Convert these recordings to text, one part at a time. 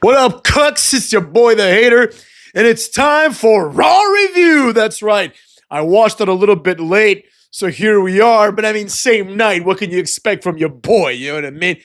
What up, cucks? It's your boy, the hater, and it's time for Raw Review. That's right. I watched it a little bit late, so here we are. But I mean, same night. What can you expect from your boy? You know what I mean?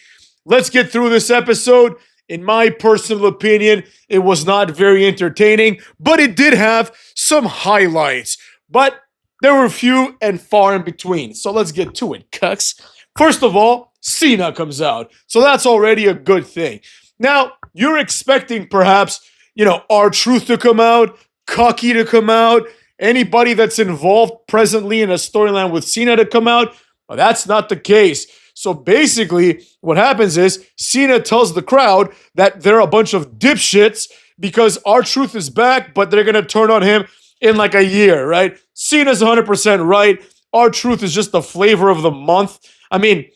Let's get through this episode. In my personal opinion, it was not very entertaining, but it did have some highlights. But there were few and far in between. So let's get to it, cucks. First of all, Cena comes out. So that's already a good thing. Now, you're expecting perhaps, R-Truth to come out, Cocky to come out, anybody that's involved presently in a storyline with Cena to come out, but that's not the case. So basically, what happens is Cena tells the crowd that they're a bunch of dipshits because R-Truth is back, but they're going to turn on him in like a year, right? Cena's 100% right. R-Truth is just the flavor of the month. I mean,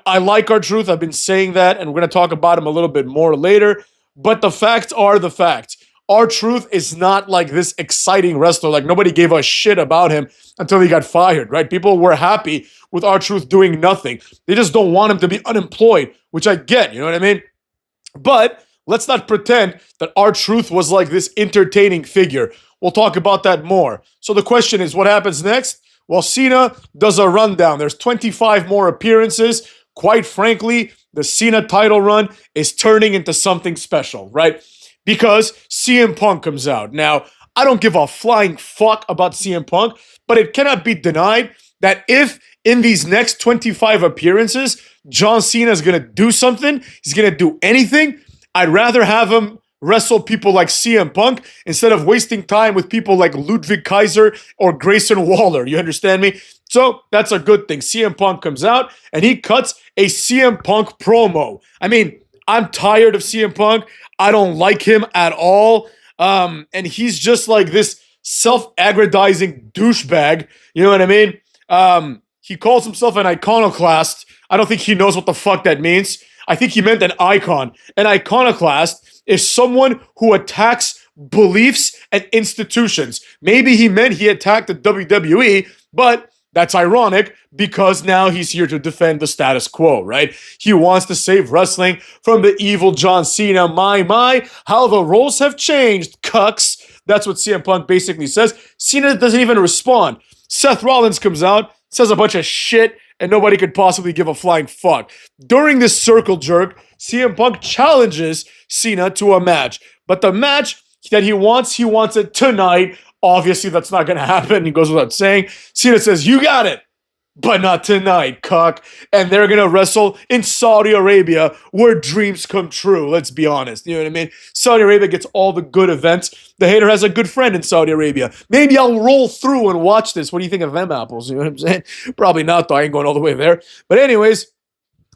I like R-Truth. I've been saying that, and we're going to talk about him a little bit more later. But the facts are the facts. R-Truth is not like this exciting wrestler. Like, nobody gave a shit about him until he got fired, right? People were happy with R-Truth doing nothing. They just don't want him to be unemployed, which I get, you know what I mean? But let's not pretend that R-Truth was like this entertaining figure. We'll talk about that more. So the question is, what happens next? Well, Cena does a rundown. There's 25 more appearances. Quite frankly, the Cena title run is turning into something special, right? Because CM Punk comes out. Now, I don't give a flying fuck about CM Punk, but it cannot be denied that if in these next 25 appearances, John Cena is going to do something, he's going to do anything, I'd rather have him wrestle people like CM Punk instead of wasting time with people like Ludwig Kaiser or Grayson Waller. You understand me? So that's a good thing. CM Punk comes out and he cuts a CM Punk promo. I mean, I'm tired of CM Punk. I don't like him at all. And he's just like this self-aggrandizing douchebag. You know what I mean? He calls himself an iconoclast. I don't think he knows what the fuck that means. I think he meant an icon. An iconoclast is someone who attacks beliefs and institutions. Maybe he meant he attacked the WWE, but that's ironic because now he's here to defend the status quo, right? He wants to save wrestling from the evil John Cena. My, how the roles have changed, cucks. That's what CM Punk basically says. Cena doesn't even respond. Seth Rollins comes out, says a bunch of shit, and nobody could possibly give a flying fuck. During this circle jerk, CM Punk challenges Cena to a match. But the match that he wants it tonight. Obviously, that's not going to happen. He goes without saying. Cena says, you got it, but not tonight, cuck. And they're going to wrestle in Saudi Arabia where dreams come true. Let's be honest. You know what I mean? Saudi Arabia gets all the good events. The hater has a good friend in Saudi Arabia. Maybe I'll roll through and watch this. What do you think of them apples? You know what I'm saying? Probably not, though. I ain't going all the way there. But anyways,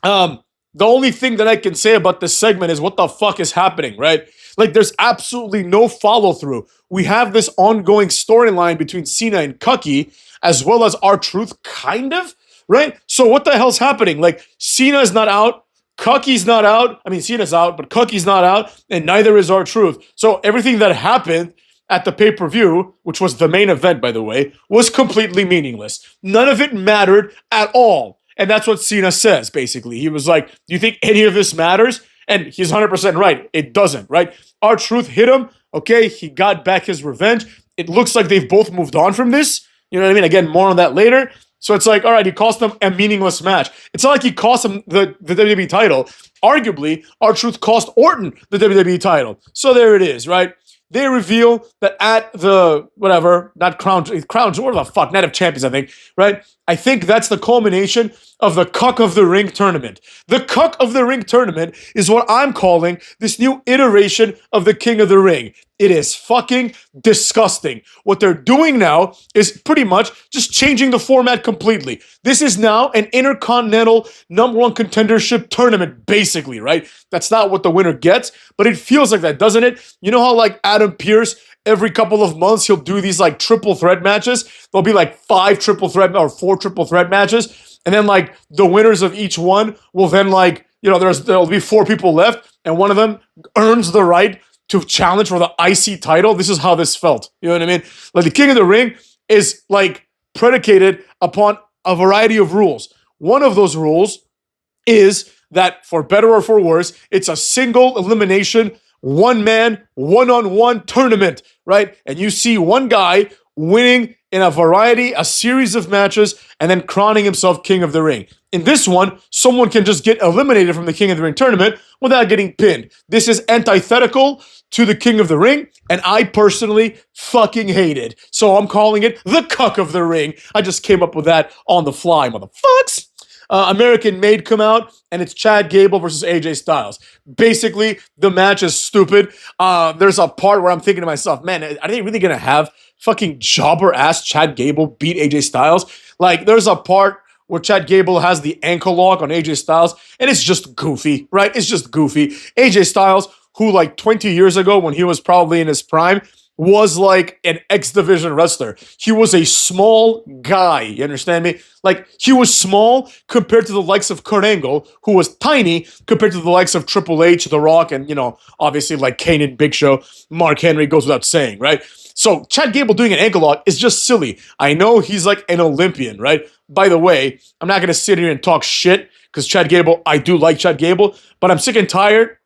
the only thing that I can say about this segment is what the fuck is happening, right? Like, there's absolutely no follow-through. We have this ongoing storyline between Cena and Cucky, as well as R-Truth, kind of, right? So what the hell's happening? Like, Cena's not out, Cucky's not out. I mean, Cena's out, but Cucky's not out, and neither is R-Truth. So everything that happened at the pay-per-view, which was the main event, by the way, was completely meaningless. None of it mattered at all. And that's what Cena says, basically. He was like, do you think any of this matters? And he's 100% right. It doesn't, right? R-Truth hit him. Okay, he got back his revenge. It looks like they've both moved on from this. You know what I mean? Again, more on that later. So it's like, all right, he cost them a meaningless match. It's not like he cost him the WWE title. Arguably, R-Truth cost Orton the WWE title. So there it is, right? They reveal that at the, Crown Jewel, what the fuck, Night of Champions, I think, right? I think that's the culmination of the Cuck of the Ring tournament. The Cuck of the Ring tournament is what I'm calling this new iteration of the King of the Ring. It is fucking disgusting. What they're doing now is pretty much just changing the format completely. This is now an Intercontinental #1 contendership tournament, basically, right? That's not what the winner gets, but it feels like that, doesn't it? You know how, like, Adam Pearce, every couple of months, he'll do these, like, triple threat matches? There'll be, like, 4 triple threat matches, and then, like, the winners of each one will then, like, there'll be 4 people left, and one of them earns the right to challenge for the IC title. This is how this felt. You know what I mean? Like, the King of the Ring is, like, predicated upon a variety of rules. One of those rules is that, for better or for worse, it's a single elimination one man, one-on-one tournament, right? And you see one guy winning in a series of matches, and then crowning himself King of the Ring. In this one, someone can just get eliminated from the King of the Ring tournament without getting pinned. This is antithetical to the King of the Ring, and I personally fucking hate it. So I'm calling it the Cuck of the Ring. I just came up with that on the fly, motherfucks. American Made come out, and it's Chad Gable versus AJ Styles. Basically, the match is stupid. There's a part where I'm thinking to myself, man, are they really going to have fucking jobber-ass Chad Gable beat AJ Styles? Like, there's a part where Chad Gable has the ankle lock on AJ Styles, and it's just goofy, right? It's just goofy. AJ Styles, who like 20 years ago, when he was probably in his prime, was like an X Division wrestler. He was a small guy, you understand me? Like, he was small compared to the likes of Kurt Angle, who was tiny compared to the likes of Triple H, The Rock, and, you know, obviously like Kane and Big Show. Mark Henry goes without saying, right? So Chad Gable doing an ankle lock is just silly. I know he's like an Olympian, right? By the way, I'm not going to sit here and talk shit because Chad Gable, I do like Chad Gable, but I'm sick and tired,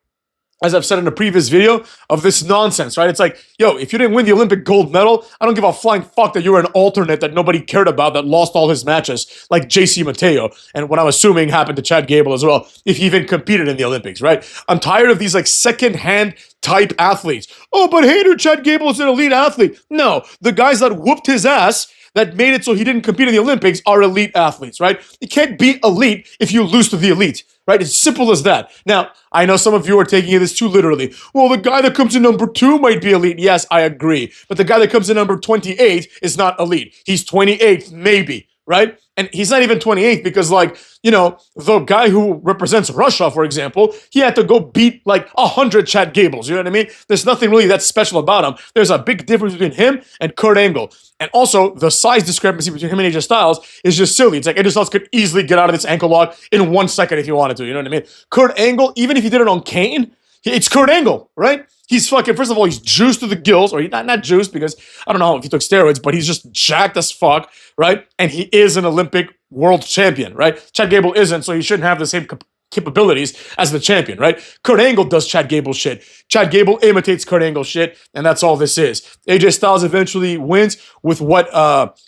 as I've said in a previous video, of this nonsense, right? It's like, yo, if you didn't win the Olympic gold medal, I don't give a flying fuck that you were an alternate that nobody cared about that lost all his matches, like JC Mateo, and what I'm assuming happened to Chad Gable as well, if he even competed in the Olympics, right? I'm tired of these like second-hand type athletes. Oh, but hater, Chad Gable is an elite athlete. No, the guys that whooped his ass, that made it so he didn't compete in the Olympics, are elite athletes, right? You can't be elite if you lose to the elite, right? It's simple as that. Now, I know some of you are taking this too literally. Well, the guy that comes in number 2 might be elite. Yes, I agree. But the guy that comes in number 28 is not elite. He's 28th, maybe, right? And he's not even 28th because, like, you know, the guy who represents Russia, for example, he had to go beat like 100 Chad Gables. You know what I mean? There's nothing really that special about him. There's a big difference between him and Kurt Angle. And also, the size discrepancy between him and AJ Styles is just silly. It's like AJ Styles could easily get out of this ankle lock in 1 second if he wanted to. You know what I mean? Kurt Angle, even if he did it on Kane, it's Kurt Angle, right? He's fucking, first of all, he's juiced to the gills, or he's not juiced because I don't know if he took steroids, but he's just jacked as fuck, right? And he is an Olympic world champion, right? Chad Gable isn't, so he shouldn't have the same capabilities as the champion, right? Kurt Angle does Chad Gable shit. Chad Gable imitates Kurt Angle shit, and that's all this is. AJ Styles eventually wins with what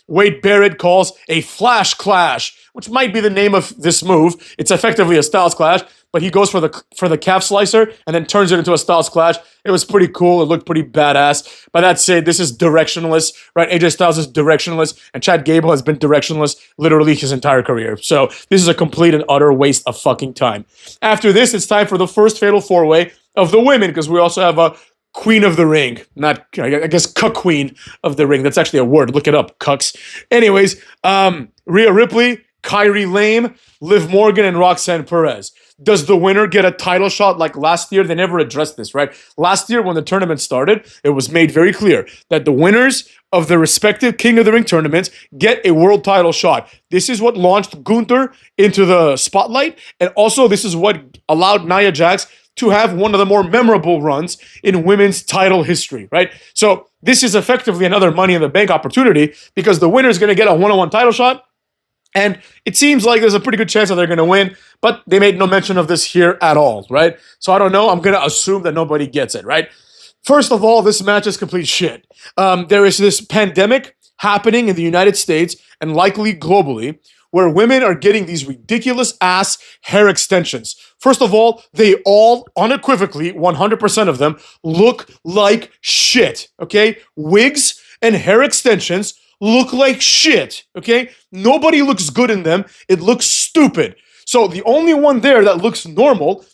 Wade Barrett calls a flash clash, which might be the name of this move. It's effectively a Styles clash, but he goes for the calf slicer and then turns it into a Styles clash. It was pretty cool. It looked pretty badass. But that said, this is directionless, right? AJ Styles is directionless, and Chad Gable has been directionless literally his entire career. So this is a complete and utter waste of fucking time. After this, it's time for the first Fatal 4-Way of the women, because we also have a Queen of the Ring. Not, I guess, Cuck Queen of the Ring. That's actually a word. Look it up, cucks. Anyways, Rhea Ripley, Kyrie Lame, Liv Morgan, and Roxanne Perez. Does the winner get a title shot like last year? They never addressed this, right? Last year when the tournament started, it was made very clear that the winners of the respective King of the Ring tournaments get a world title shot. This is what launched Gunther into the spotlight, and also this is what allowed Nia Jax to have one of the more memorable runs in women's title history, right? So this is effectively another Money in the Bank opportunity because the winner is going to get a one-on-one title shot. And it seems like there's a pretty good chance that they're going to win, but they made no mention of this here at all, right? So I don't know. I'm going to assume that nobody gets it, right? First of all, this match is complete shit. There is this pandemic happening in the United States and likely globally where women are getting these ridiculous ass hair extensions. First of all, they all unequivocally, 100% of them, look like shit, okay? Wigs and hair extensions look like shit, okay? Nobody looks good in them. It looks stupid. So the only one there that looks normal,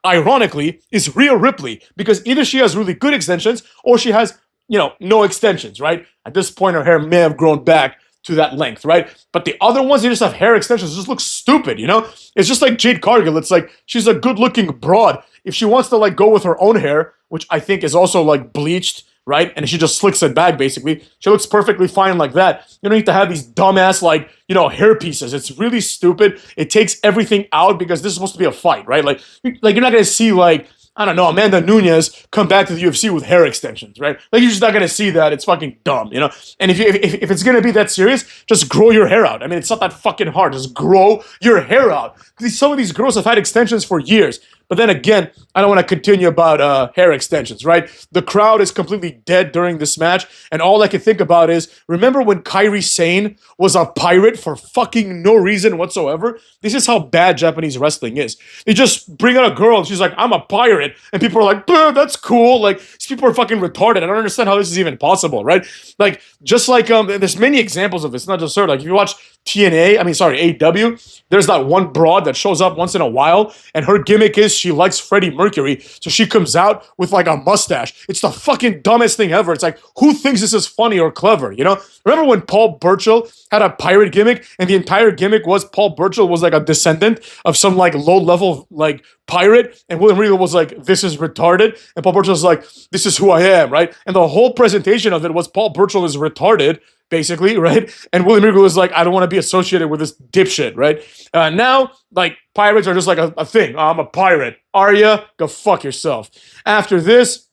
ironically, is Rhea Ripley, because either she has really good extensions or she has, you know, no extensions, right? At this point, her hair may have grown back to that length, right? But the other ones, they just have hair extensions. It just looks stupid, you know? It's just like Jade Cargill. It's like she's a good-looking broad. If she wants to, like, go with her own hair, which I think is also, like, bleached, right? And she just slicks it back, basically. She looks perfectly fine like that. You don't need to have these dumbass, like, you know, hair pieces. It's really stupid. It takes everything out because this is supposed to be a fight, right? Like you're not going to see, like, I don't know, Amanda Nunes come back to the UFC with hair extensions, right? Like, you're just not gonna see that. It's fucking dumb, you know? And if it's gonna be that serious, just grow your hair out. I mean, it's not that fucking hard. Just grow your hair out. Some of these girls have had extensions for years. But then again, I don't want to continue about hair extensions, right? The crowd is completely dead during this match, and all I can think about is, remember when Kairi Sane was a pirate for fucking no reason whatsoever? This is how bad Japanese wrestling is. They just bring out a girl, and she's like, I'm a pirate, and people are like, that's cool. Like, these people are fucking retarded. I don't understand how this is even possible, right? Like, just like, there's many examples of this, not just her. Like, if you watch AEW, there's that one broad that shows up once in a while, and her gimmick is she likes Freddie Mercury, so she comes out with like a mustache. It's the fucking dumbest thing ever. It's like, who thinks this is funny or clever, you know? Remember when Paul Burchill had a pirate gimmick, and the entire gimmick was Paul Burchill was like a descendant of some like low-level like pirate, and William Regal was like, this is retarded, and Paul Burchill was like, this is who I am, right? And the whole presentation of it was Paul Burchill is retarded, basically, right? And William Regal was like, I don't want to be associated with this dipshit, right? Now, like, pirates are just like a thing. I'm a pirate. Are ya? Go fuck yourself. After this,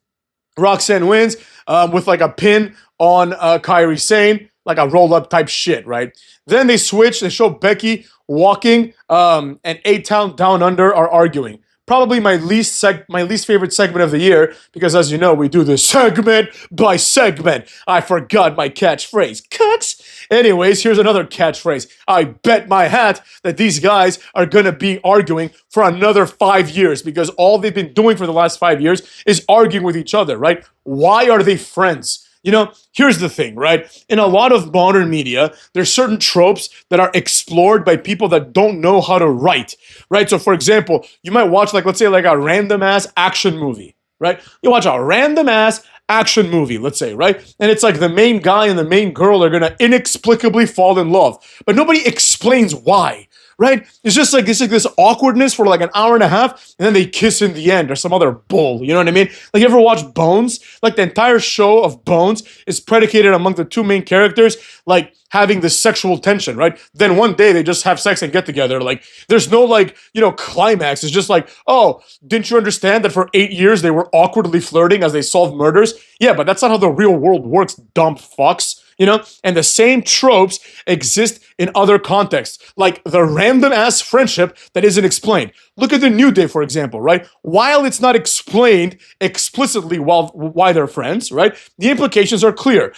Roxanne wins with like a pin on Kairi Sane, like a roll-up type shit, right? Then they switch. They show Becky walking, and A-Town Down Under are arguing. Probably my least favorite segment of the year, because as you know, we do this segment by segment. I forgot my catchphrase. Cuts! Anyways, here's another catchphrase. I bet my hat that these guys are gonna be arguing for another 5 years, because all they've been doing for the last 5 years is arguing with each other, right? Why are they friends? You know, here's the thing, right? In a lot of modern media, there's certain tropes that are explored by people that don't know how to write, right? So, for example, you might watch, like, let's say, like a random-ass action movie, right? You watch a random-ass action movie, let's say, right? And it's like the main guy and the main girl are gonna inexplicably fall in love, but nobody explains why. Right? It's just like this awkwardness for like an hour and a half, and then they kiss in the end or some other bull. You know what I mean? Like, you ever watch Bones? Like, the entire show of Bones is predicated among the two main characters, like, having this sexual tension, right? Then one day they just have sex and get together. Like, there's no, like, you know, climax. It's just like, oh, didn't you understand that for 8 years they were awkwardly flirting as they solved murders? Yeah, but that's not how the real world works, dumb fucks. You know, and the same tropes exist in other contexts, like the random-ass friendship that isn't explained. Look at the New Day, for example, right? While it's not explained explicitly why they're friends, right? The implications are clear.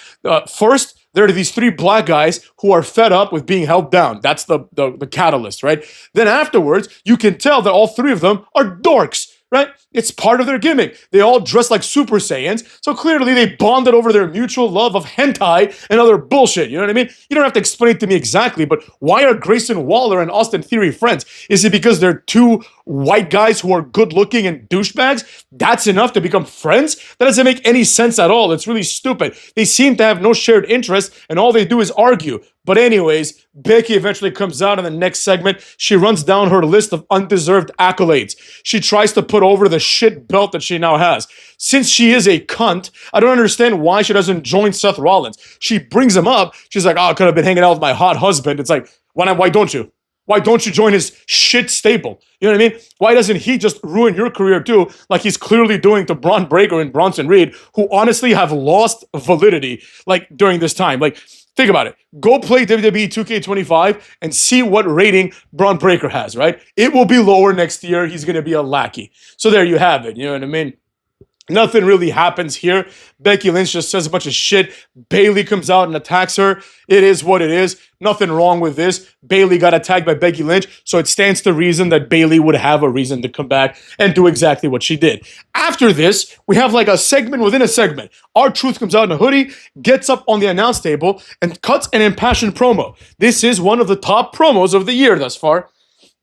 First, there are these 3 black guys who are fed up with being held down. That's the catalyst, right? Then afterwards, you can tell that all 3 of them are dorks. Right? It's part of their gimmick. They all dress like Super Saiyans, so clearly they bonded over their mutual love of hentai and other bullshit. You know what I mean? You don't have to explain it to me exactly, but why are Grayson Waller and Austin Theory friends? Is it because they're 2 white guys who are good looking and douchebags? That's enough to become friends? That doesn't make any sense at all. It's really stupid. They seem to have no shared interest, and all they do is argue. But anyways, Becky eventually comes out in the next segment. She runs down her list of undeserved accolades. She tries to put over the shit belt that she now has. Since she is a cunt, I don't understand why she doesn't join Seth Rollins. She brings him up. She's like, oh, I could have been hanging out with my hot husband. It's like, why don't you? Why don't you join his shit stable? You know what I mean? Why doesn't he just ruin your career too, like he's clearly doing to Braun Breaker and Bronson Reed, who honestly have lost validity, like, during this time? Like, think about it. Go play WWE 2K25 and see what rating Braun Breaker has, right? It will be lower next year. He's going to be a lackey. So there you have it. You know what I mean? Nothing really happens here. Becky Lynch just says a bunch of shit. Bayley comes out and attacks her. It is what it is. Nothing wrong with this. Bayley got attacked by Becky Lynch, so it stands to reason that Bayley would have a reason to come back and do exactly what she did. After this, we have like a segment within a segment. R-Truth comes out in a hoodie, gets up on the announce table, and cuts an impassioned promo. This is one of the top promos of the year thus far,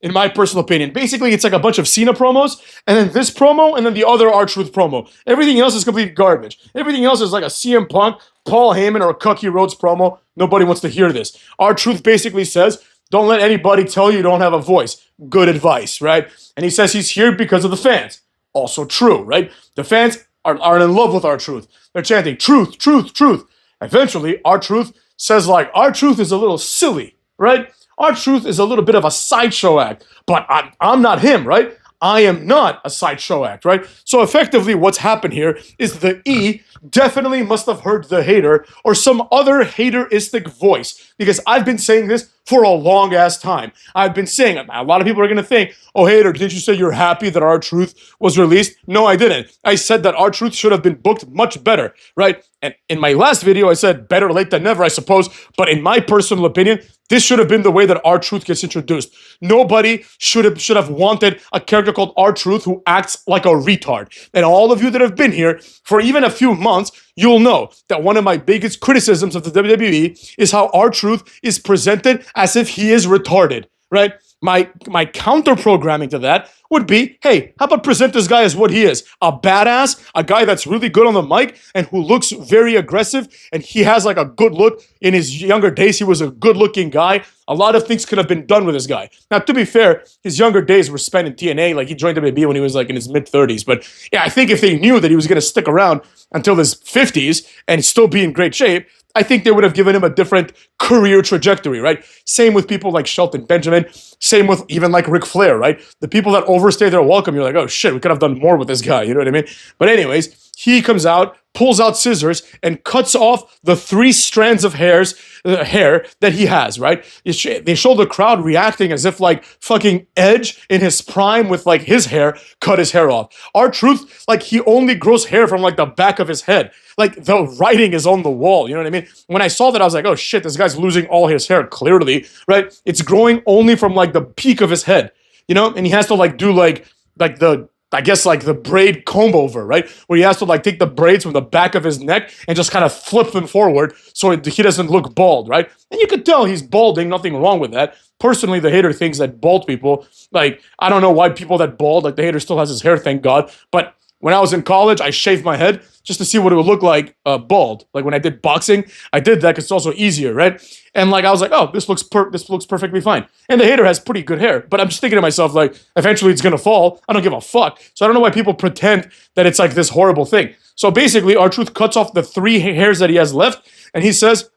in my personal opinion. Basically, it's like a bunch of Cena promos, and then this promo, and then the other R-Truth promo. Everything else is complete garbage. Everything else is like a CM Punk, Paul Heyman, or a Cookie Rhodes promo. Nobody wants to hear this. R-Truth basically says, don't let anybody tell you don't have a voice. Good advice, right? And he says he's here because of the fans. Also true, right? The fans are in love with R-Truth. They're chanting, truth, truth, truth. Eventually, R-Truth says, like, R-Truth is a little silly, right? R-Truth is a little bit of a sideshow act, but I'm not him, right? I am not a sideshow act, right? So effectively what's happened here is the E definitely must have heard the hater or some other hateristic voice, because I've been saying this for a long ass time. I've been saying it. A lot of people are going to think, oh, hater, didn't you say you're happy that R-Truth was released? No, I didn't. I said that R-Truth should have been booked much better, right? And in my last video, I said better late than never, I suppose. But in my personal opinion, this should have been the way that R-Truth gets introduced. Nobody should have wanted a character called R-Truth who acts like a retard. And all of you that have been here for even a few months, you'll know that one of my biggest criticisms of the WWE is how R-Truth is presented as if he is retarded, right? My counter programming to that would be, hey, how about present this guy as what he is? A badass, a guy that's really good on the mic and who looks very aggressive, and he has like a good look. In his younger days, he was a good looking guy. A lot of things could have been done with this guy. Now, to be fair, his younger days were spent in TNA. Like, he joined WWE when he was like in his mid-30s. But yeah, I think if they knew that he was going to stick around until his 50s and still be in great shape, I think they would have given him a different career trajectory, right? Same with people like Shelton Benjamin. Same with even like Ric Flair, right? The people that overstay their welcome, you're like, oh shit, we could have done more with this guy. You know what I mean? But anyways, he comes out, pulls out scissors, and cuts off the 3 strands of hair that he has, right? They show the crowd reacting as if like fucking Edge in his prime with like his hair cut his hair off. R-Truth, like he only grows hair from like the back of his head. Like the writing is on the wall, you know what I mean? When I saw that, I was like, oh shit, this guy's losing all his hair, clearly, right? It's growing only from like the peak of his head, you know? And he has to like do like the, I guess like the braid comb over, right? Where he has to like take the braids from the back of his neck and just kind of flip them forward so he doesn't look bald, right? And you could tell he's balding, nothing wrong with that. Personally, the hater thinks that bald people, like, I don't know why people that bald, like the hater still has his hair, thank God. But when I was in college, I shaved my head just to see what it would look like bald. Like when I did boxing, I did that because it's also easier, right? And like I was like, oh, this looks perfectly fine. And the hater has pretty good hair, but I'm just thinking to myself, like, eventually it's gonna fall. I don't give a fuck. So I don't know why people pretend that it's like this horrible thing. So basically, R-Truth cuts off the 3 hairs that he has left, and he says,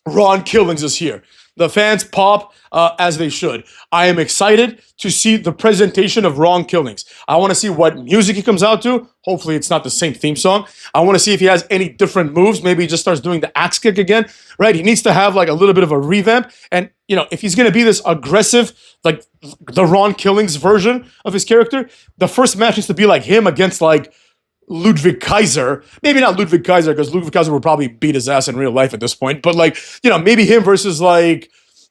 Ron Killings is here. The fans pop as they should. I am excited to see the presentation of Ron Killings. I want to see what music he comes out to. Hopefully it's not the same theme song. I want to see if he has any different moves. Maybe he just starts doing the axe kick again, right? He needs to have like a little bit of a revamp. And, you know, if he's going to be this aggressive, like the Ron Killings version of his character, the first match needs to be like him against like Ludwig Kaiser. Maybe not Ludwig Kaiser, because Ludwig Kaiser would probably beat his ass in real life at this point. But like, you know, maybe him versus like,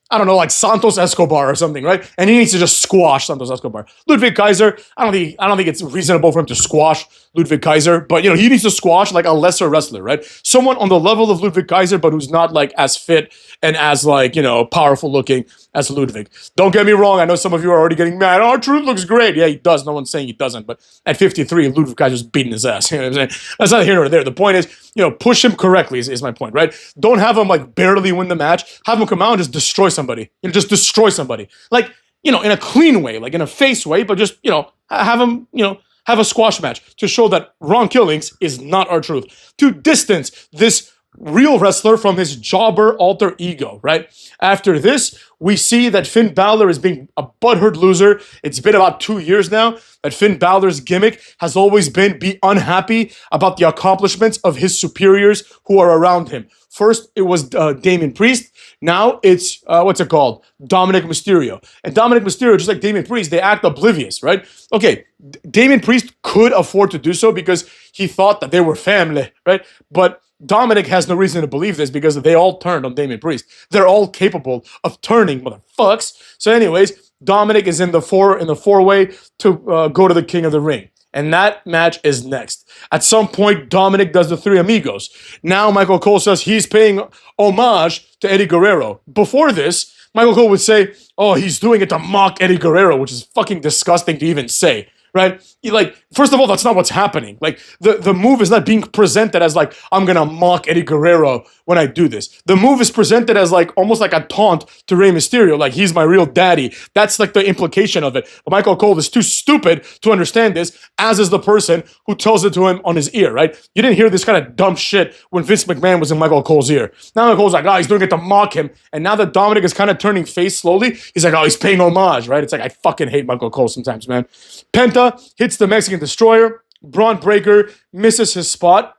I don't know, like Santos Escobar or something, right? And he needs to just squash Santos Escobar. Ludwig Kaiser, I don't think it's reasonable for him to squash Ludwig Kaiser, but you know, he needs to squash like a lesser wrestler, right? Someone on the level of Ludwig Kaiser, but who's not like as fit and as like, you know, powerful looking as Ludwig. Don't get me wrong, I know some of you are already getting mad. Oh, R-Truth looks great. Yeah, he does. No one's saying he doesn't, but at 53, Ludwig Kaiser's beating his ass. You know what I'm saying? That's not here or there. The point is, you know, push him correctly is my point, right? Don't have him like barely win the match. Have him come out and just destroy somebody. You know, just destroy somebody. Like, you know, in a clean way, like in a face way, but just, you know, have him, you know, have a squash match to show that Ron Killings is not R-Truth. To distance this real wrestler from his jobber alter ego, right? After this, we see that Finn Balor is being a butthurt loser. It's been about 2 years now that Finn Balor's gimmick has always been be unhappy about the accomplishments of his superiors who are around him. First, it was Damian Priest. Now it's, Dominic Mysterio. And Dominic Mysterio, just like Damian Priest, they act oblivious, right? Okay, Damian Priest could afford to do so because he thought that they were family, right? But Dominic has no reason to believe this because they all turned on Damian Priest. They're all capable of turning, motherfucks. So anyways, Dominic is in the four-way to go to the King of the Ring. And that match is next. At some point, Dominic does the Three Amigos. Now Michael Cole says he's paying homage to Eddie Guerrero. Before this, Michael Cole would say, oh, he's doing it to mock Eddie Guerrero, which is fucking disgusting to even say, right? Like, first of all, that's not what's happening. Like, the move is not being presented as like, I'm gonna mock Eddie Guerrero when I do this. The move is presented as like almost like a taunt to Rey Mysterio, like he's my real daddy. That's like the implication of it. But Michael Cole is too stupid to understand this, as is the person who tells it to him on his ear, right? You didn't hear this kind of dumb shit when Vince McMahon was in Michael Cole's ear. Now Michael Cole's like, oh, he's doing it to mock him. And now that Dominic is kind of turning face slowly, he's like, oh, he's paying homage, right? It's like, I fucking hate Michael Cole sometimes, man. Penta hits the Mexican Destroyer. Braun Breaker misses his spot.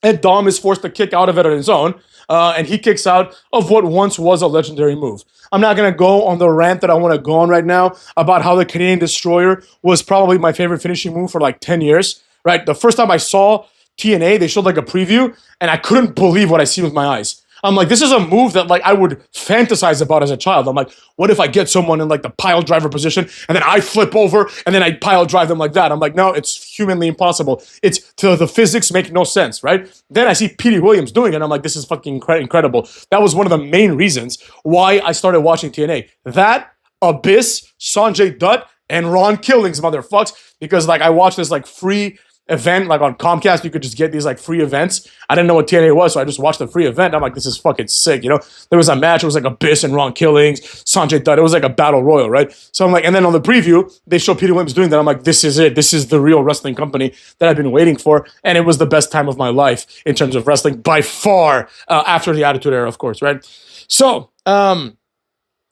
And Dom is forced to kick out of it on his own. And he kicks out of what once was a legendary move. I'm not going to go on the rant that I want to go on right now about how the Canadian Destroyer was probably my favorite finishing move for like 10 years, right? The first time I saw TNA, they showed like a preview, and I couldn't believe what I see with my eyes. I'm like, this is a move that like I would fantasize about as a child. I'm like, what if I get someone in like the pile driver position and then I flip over and then I pile drive them like that? I'm like, no, it's humanly impossible. It's the physics make no sense, right? Then I see Petey Williams doing it. I'm like, this is fucking incredible. That was one of the main reasons why I started watching TNA. That, Abyss, Sanjay Dutt, and Ron Killings, motherfucks, because like I watched this like free event, like on Comcast, you could just get these like free events. I didn't know what TNA was, so I just watched the free event. I'm like, this is fucking sick, you know? There was a match, it was like Abyss and Ron Killings, Sanjay Dutt, it was like a battle royal, right? So I'm like, and then on the preview, they show Peter Williams doing that. I'm like, this is it. This is the real wrestling company that I've been waiting for. And it was the best time of my life in terms of wrestling by far, after the Attitude Era, of course, right? So,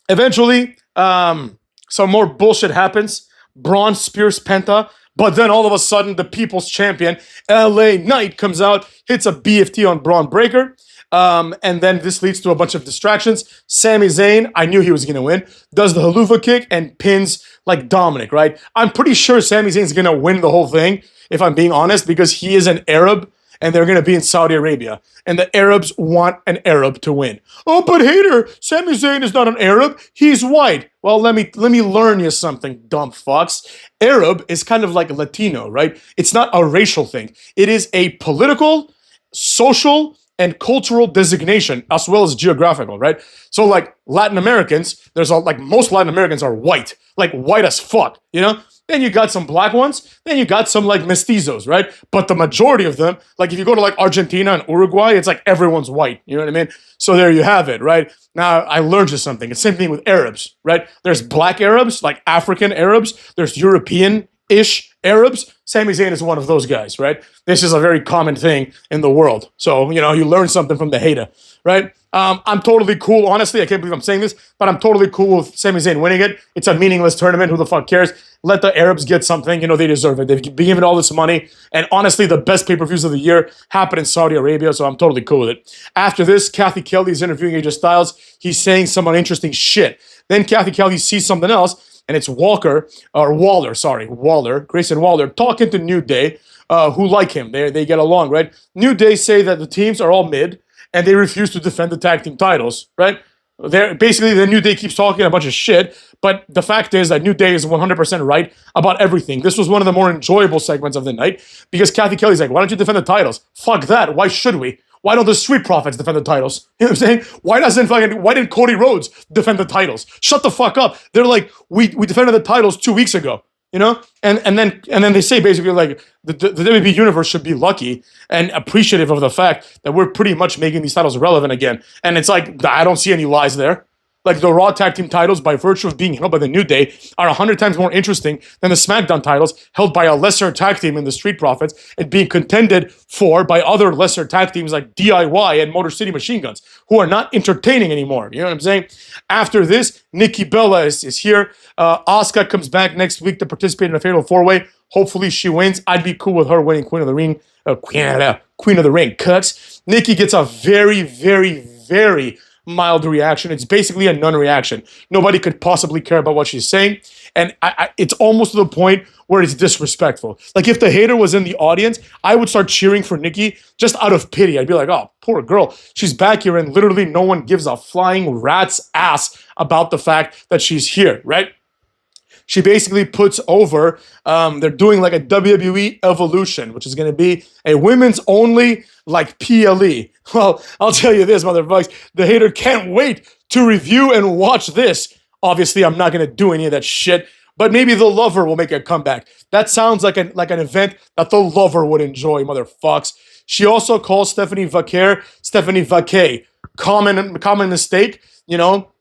eventually, some more bullshit happens. Braun spears Penta. But then all of a sudden, the People's Champion, LA Knight, comes out, hits a BFT on Braun Breaker. And then this leads to a bunch of distractions. Sami Zayn, I knew he was going to win, does the haluva kick and pins like Dominic, right? I'm pretty sure Sami Zayn's going to win the whole thing, if I'm being honest, because he is an Arab and they're going to be in Saudi Arabia. And the Arabs want an Arab to win. Oh, but hater, Sami Zayn is not an Arab. He's white. Well, let me learn you something, dumb fucks. Arab is kind of like Latino, right? It's not a racial thing. It is a political, social, and cultural designation, as well as geographical, right? So like Latin Americans, like most Latin Americans are white as fuck, you know? Then you got some black ones. Then you got some like mestizos, right? But the majority of them, like if you go to like Argentina and Uruguay, it's like everyone's white. You know what I mean? So there you have it, right? Now I learned you something. It's the same thing with Arabs, right? There's black Arabs, like African Arabs. There's European-ish Arabs. Sami Zayn is one of those guys, right? This is a very common thing in the world. So, you know, you learn something from the hater, right? I'm totally cool. Honestly, I can't believe I'm saying this, but I'm totally cool with Sami Zayn winning it. It's a meaningless tournament. Who the fuck cares? Let the Arabs get something. You know, they deserve it. They've been given all this money. And honestly, the best pay-per-views of the year happen in Saudi Arabia, so I'm totally cool with it. After this, Kathy Kelly's interviewing AJ Styles. He's saying some uninteresting shit. Then Kathy Kelly sees something else, and it's Grayson Waller, talking to New Day, who like him. They get along, right? New Day say that the teams are all mid, and they refuse to defend the tag team titles, right? Basically, the New Day keeps talking a bunch of shit, but the fact is that New Day is 100% right about everything. This was one of the more enjoyable segments of the night, because Kathy Kelly's like, why don't you defend the titles? Fuck that. Why should we? Why don't the Street Profits defend the titles? You know what I'm saying? Why didn't Cody Rhodes defend the titles? Shut the fuck up. They're like, we defended the titles 2 weeks ago. You know, and then they say basically like the WWE universe should be lucky and appreciative of the fact that we're pretty much making these titles relevant again. And it's like, I don't see any lies there. Like the Raw Tag Team titles, by virtue of being held by the New Day, are 100 times more interesting than the SmackDown titles held by a lesser tag team in the Street Profits and being contended for by other lesser tag teams like DIY and Motor City Machine Guns, who are not entertaining anymore. You know what I'm saying? After this, Nikki Bella is here. Asuka comes back next week to participate in a Fatal 4-Way. Hopefully she wins. I'd be cool with her winning Queen of the Ring. Queen of the Ring cuts. Nikki gets a very, very, very mild reaction. It's basically a non-reaction. Nobody could possibly care about what she's saying. And it's almost to the point where it's disrespectful. Like if the hater was in the audience, I would start cheering for Nikki just out of pity. I'd be like, oh, poor girl. She's back here and literally no one gives a flying rat's ass about the fact that she's here, right? She basically puts over, they're doing like a WWE Evolution, which is going to be a women's only like PLE. Well, I'll tell you this, motherfuckers, the hater can't wait to review and watch this. Obviously, I'm not going to do any of that shit, But maybe the Lover will make a comeback. That sounds like an event that the Lover would enjoy, motherfucks. She also calls Stephanie Vaquer Stephanie Vaquet. Common mistake,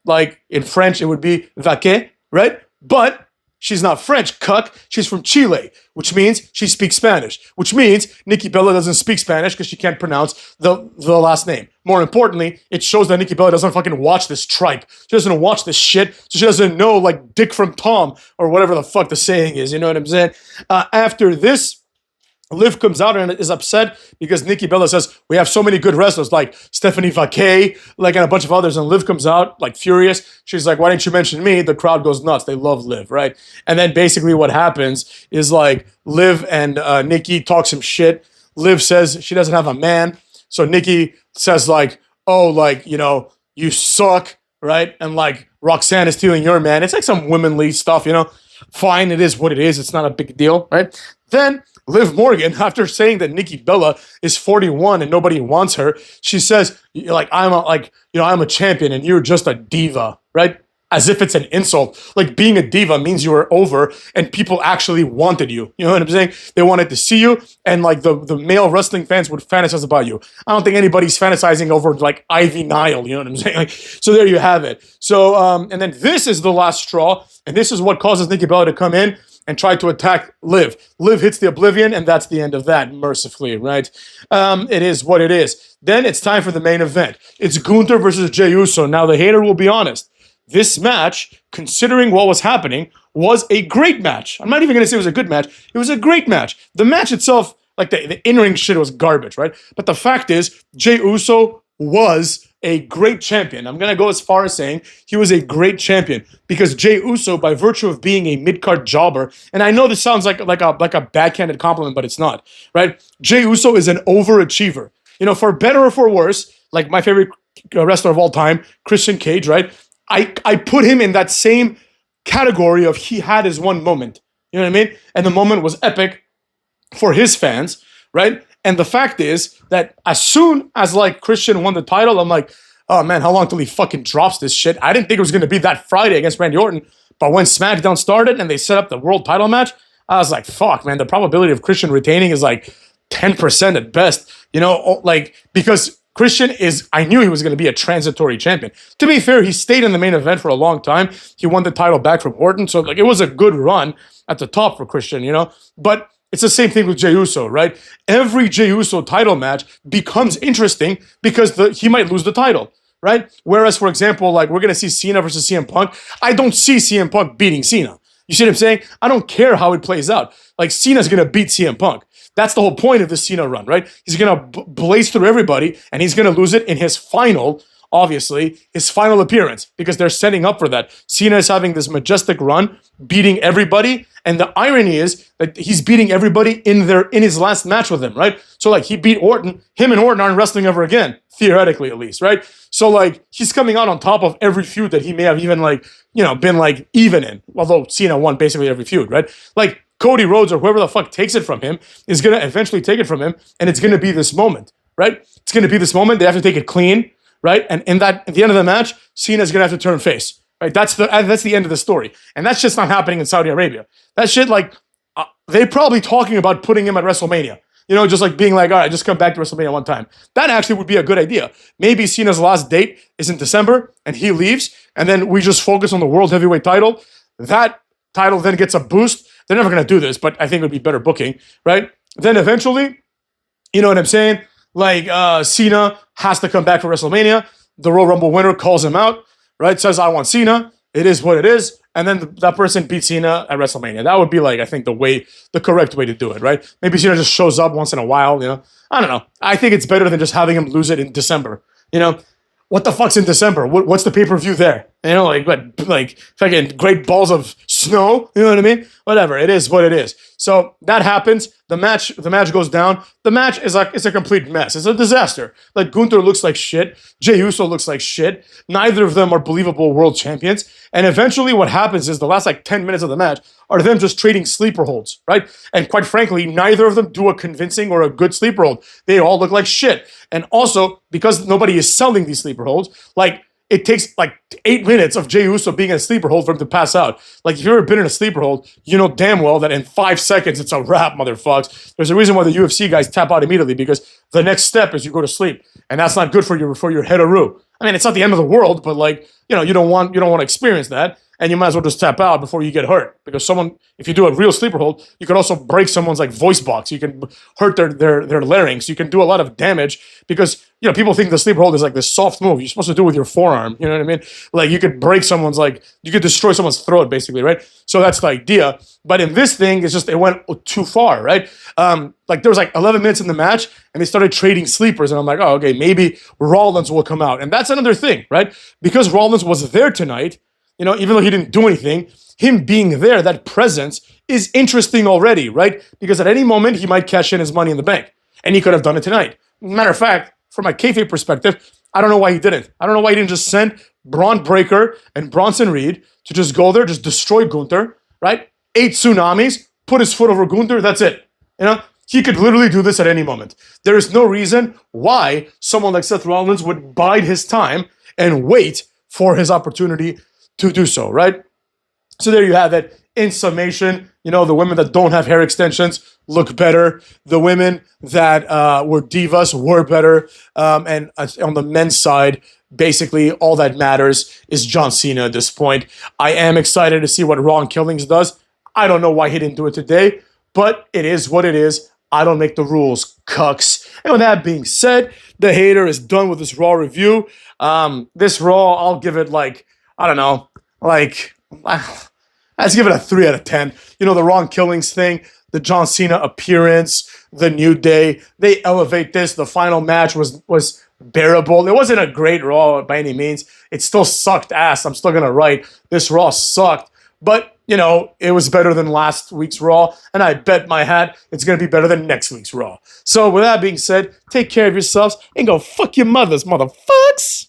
like in French it would be Vaquet, right? But she's not French, cuck. She's from Chile, which means she speaks Spanish, which means Nikki Bella doesn't speak Spanish because she can't pronounce the last name. More importantly, it shows that Nikki Bella doesn't fucking watch this tripe. She doesn't watch this shit, so she doesn't know, like, Dick from Tom or whatever the fuck the saying is, you know what I'm saying? After this, Liv comes out and is upset because Nikki Bella says, we have so many good wrestlers like Stephanie Vaquet, like, and a bunch of others. And Liv comes out, like, furious. She's like, why didn't you mention me? The crowd goes nuts. They love Liv, right? And then basically what happens is, like, Liv and Nikki talk some shit. Liv says she doesn't have a man. So Nikki says, like, oh, like, you suck, right? And, like, Roxanne is stealing your man. It's like some womanly stuff, Fine, it is what it is. It's not a big deal, right? Then Liv Morgan, after saying that Nikki Bella is 41 and nobody wants her, she says, like, I'm a champion and you're just a diva, right? As if it's an insult. Like, being a diva means you were over and people actually wanted you. You know what I'm saying? They wanted to see you, and, like, the male wrestling fans would fantasize about you. I don't think anybody's fantasizing over, like, Ivy Nile. You know what I'm saying? Like, so there you have it. So, and then this is the last straw, and this is what causes Nikki Bella to come in and try to attack Liv. Liv hits the Oblivion, and that's the end of that, mercifully, right? It is what it is. Then it's time for the main event. It's Gunther versus Jey Uso. Now, the hater will be honest. This match, considering what was happening, was a great match. I'm not even going to say it was a good match. It was a great match. The match itself, like, the in-ring shit was garbage, right? But the fact is, Jey Uso was a great champion. I'm going to go as far as saying he was a great champion because Jey Uso, by virtue of being a mid-card jobber, and I know this sounds like a backhanded compliment, but it's not, right? Jey Uso is an overachiever. For better or for worse, like my favorite wrestler of all time, Christian Cage, right? I put him in that same category of he had his one moment. You know what I mean? And the moment was epic for his fans, right? And the fact is that as soon as, like, Christian won the title, I'm like, oh man, how long till he fucking drops this shit? I didn't think it was going to be that Friday against Randy Orton, but when SmackDown started and they set up the world title match, I was like, fuck, man, the probability of Christian retaining is like 10% at best, because Christian I knew he was going to be a transitory champion. To be fair, he stayed in the main event for a long time. He won the title back from Orton, so, like, it was a good run at the top for Christian, But it's the same thing with Jey Uso, right? Every Jey Uso title match becomes interesting because he might lose the title, right? Whereas, for example, like, we're going to see Cena versus CM Punk. I don't see CM Punk beating Cena. You see what I'm saying? I don't care how it plays out. Like, Cena's going to beat CM Punk. That's the whole point of the Cena run, right? He's going to blaze through everybody, and he's going to lose it in his final appearance, because they're setting up for that. Cena is having this majestic run, beating everybody, and the irony is that he's beating everybody in his last match with him, right? So, like, he beat Orton. Him and Orton aren't wrestling ever again, theoretically at least, right? So, like, he's coming out on top of every feud that he may have even, like, been, like, even in, although Cena won basically every feud, right? Like, Cody Rhodes or whoever the fuck takes it from him is going to eventually take it from him, and it's going to be this moment, right? It's going to be this moment. They have to take it clean, right? And at the end of the match, Cena's going to have to turn face, right? That's the end of the story. And that's just not happening in Saudi Arabia. That shit, like, they're probably talking about putting him at WrestleMania. Just like being like, all right, just come back to WrestleMania one time. That actually would be a good idea. Maybe Cena's last date is in December, and he leaves, and then we just focus on the World Heavyweight title. That title then gets a boost. They're never going to do this, but I think it would be better booking, right? Then eventually, you know what I'm saying? Like, Cena has to come back for WrestleMania. The Royal Rumble winner calls him out, right? Says, I want Cena. It is what it is. And then that person beats Cena at WrestleMania. That would be, like, I think the correct way to do it, right? Maybe Cena just shows up once in a while, I don't know. I think it's better than just having him lose it in December, What the fuck's in December? What's the pay-per-view there? Like fucking great balls of snow? You know what I mean? Whatever. It is what it is. So that happens. The match goes down. The match is like, it's a complete mess. It's a disaster. Like, Gunther looks like shit. Jey Uso looks like shit. Neither of them are believable world champions. And eventually what happens is the last, like, 10 minutes of the match are them just trading sleeper holds, right? And quite frankly, neither of them do a convincing or a good sleeper hold. They all look like shit. And also, because nobody is selling these sleeper holds, like, it takes like 8 minutes of Jey Uso being in a sleeper hold for him to pass out. Like, if you've ever been in a sleeper hold, you know damn well that in 5 seconds it's a wrap, motherfucks. There's a reason why the UFC guys tap out immediately, because the next step is you go to sleep, and that's not good for your head or root. I mean, it's not the end of the world, but like, you don't want to experience that, and you might as well just tap out before you get hurt. Because if you do a real sleeper hold, you can also break someone's like voice box. You can hurt their larynx. You can do a lot of damage because people think the sleeper hold is like this soft move. You're supposed to do it with your forearm. You know what I mean? Like, you could break you could destroy someone's throat, basically, right? So that's the idea. But in this thing, it's just it went too far, right? Like, there was like 11 minutes in the match, and they started trading sleepers, and I'm like, oh, okay, maybe Rollins will come out, and that's another thing, right? Because Rollins was there tonight. Even though he didn't do anything, him being there, that presence is interesting already, right? Because at any moment, he might cash in his money in the bank. And he could have done it tonight. Matter of fact, from a kayfabe perspective, I don't know why he didn't. I don't know why he didn't just send Braun Breaker and Bronson Reed to just go there, just destroy Gunther, right? 8 tsunamis, put his foot over Gunther, that's it. He could literally do this at any moment. There is no reason why someone like Seth Rollins would bide his time and wait for his opportunity to do so, right? So there you have it. In summation, the women that don't have hair extensions look better. The women that were divas were better. And on the men's side, basically all that matters is John Cena at this point. I am excited to see what Ron Killings does. I don't know why he didn't do it today, but it is what it is. I don't make the rules, cucks. And with that being said, the hater is done with this Raw review. This Raw, I'll give it I don't know, let's give it a 3 out of 10. The Ron Killings thing, the John Cena appearance, the New Day, they elevate this. The final match was bearable. It wasn't a great Raw by any means. It still sucked ass. I'm still going to write, this Raw sucked. But, it was better than last week's Raw, and I bet my hat it's going to be better than next week's Raw. So with that being said, take care of yourselves and go fuck your mothers, motherfucks!